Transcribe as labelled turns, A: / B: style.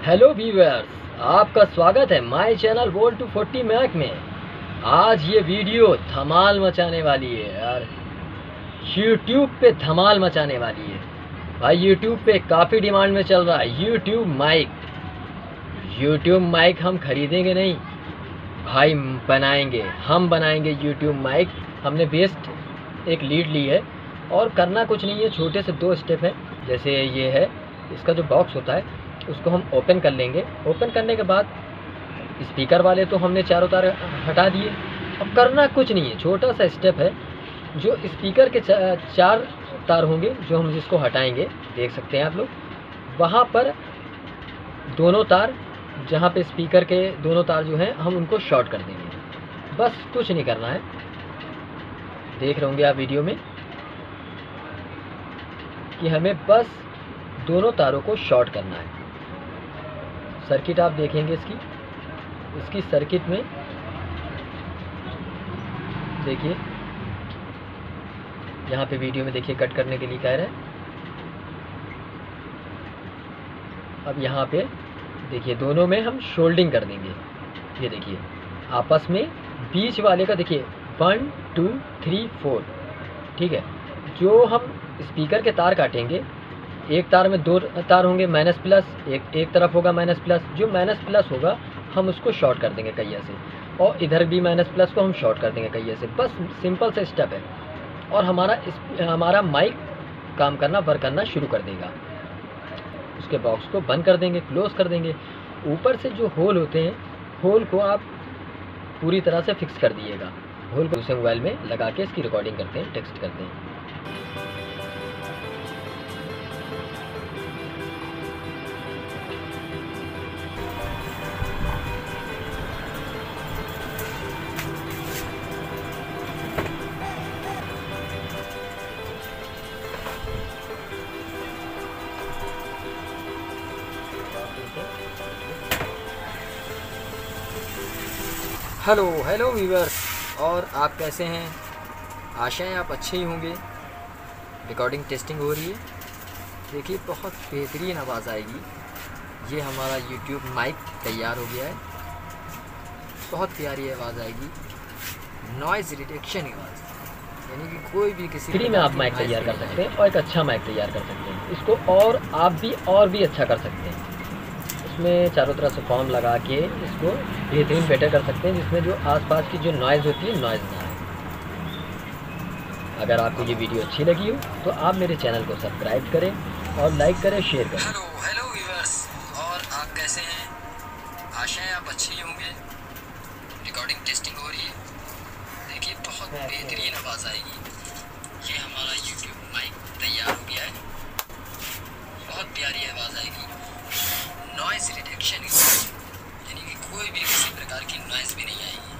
A: Hello viewers, आपका स्वागत है माय चैनल वोल्ट 240 मैक में। आज ये वीडियो धमाल मचाने वाली है यार, यूट्यूब पे धमाल मचाने वाली है भाई। यूट्यूब पे काफ़ी डिमांड में चल रहा है यूट्यूब माइक। यूट्यूब माइक हम खरीदेंगे नहीं भाई, हम बनाएंगे यूट्यूब माइक। हमने बेस्ट एक लीड ली है और करना कुछ नहीं है, छोटे से 2 स्टेप हैं। जैसे ये है, इसका जो बॉक्स होता है उसको हम ओपन कर लेंगे। ओपन करने के बाद स्पीकर वाले तो हमने चारों तार हटा दिए। अब करना कुछ नहीं है, छोटा सा स्टेप है। जो स्पीकर के 4 तार होंगे जो हम जिसको हटाएंगे, देख सकते हैं आप लोग, वहाँ पर दोनों तार, जहाँ पे स्पीकर के दोनों तार जो हैं हम उनको शॉर्ट कर देंगे। बस कुछ नहीं करना है, देख रहे होंगे आप वीडियो में कि हमें बस दोनों तारों को शॉर्ट करना है। सर्किट आप देखेंगे इसकी सर्किट में देखिए, यहाँ पे वीडियो में देखिए कट करने के लिए कह रहा है। अब यहाँ पे देखिए दोनों में हम शोल्डिंग कर देंगे। ये देखिए आपस में बीच वाले का देखिए 1 2 3 4, ठीक है। जो हम स्पीकर के तार काटेंगे, एक तार में 2 तार होंगे माइनस प्लस, एक तरफ होगा माइनस प्लस। जो माइनस प्लस होगा हम उसको शॉर्ट कर देंगे कहिया से, और इधर भी माइनस प्लस को हम शॉर्ट कर देंगे कहिया से। बस सिंपल से स्टेप है और हमारा माइक काम करना, वर्क करना शुरू कर देगा। उसके बॉक्स को बंद कर देंगे, क्लोज कर देंगे। ऊपर से जो होल होते हैं, होल को आप पूरी तरह से फिक्स कर दिएगा। होल को दूसरे मोबाइल में लगा के इसकी रिकॉर्डिंग करते हैं, टेक्स्ट करते हैं। हेलो व्यूअर्स, और आप कैसे हैं? आशा है आप अच्छे ही होंगे। रिकॉर्डिंग टेस्टिंग हो रही है, देखिए बहुत बेहतरीन आवाज़ आएगी। ये हमारा यूट्यूब माइक तैयार हो गया है, बहुत प्यारी आवाज़ आएगी, नॉइज़ रिडक्शन आवाज़, यानी कि कोई भी किसी फ्री में आप माइक तैयार कर सकते हैं और एक अच्छा माइक तैयार कर सकते हैं। इसको और आप भी अच्छा कर सकते हैं। इसमें चारों तरफ से फॉर्म लगा के इसको बेहतरीन बेटर कर सकते हैं, जिसमें जो आसपास की जो नॉइज़ होती है, नॉइज़ ना आए। अगर आपको ये वीडियो अच्छी लगी हो तो आप मेरे चैनल को सब्सक्राइब करें और लाइक करें, शेयर करें।
B: हेलो व्यूअर्स, और आप कैसे हैं? आशा है आप अच्छे ही होंगे। रिकॉर्डिंग टेस्टिंग हो रही है, देखिए बहुत बेहतरीन आवाज़ आएगी। ये हमारा यूट्यूब माइक तैयार हो गया है, बहुत प्यारी आवाज़ आएगी, नॉइज़ रिडक्शन, यानी कि कोई भी किसी प्रकार की नॉइज़ भी नहीं आएगी।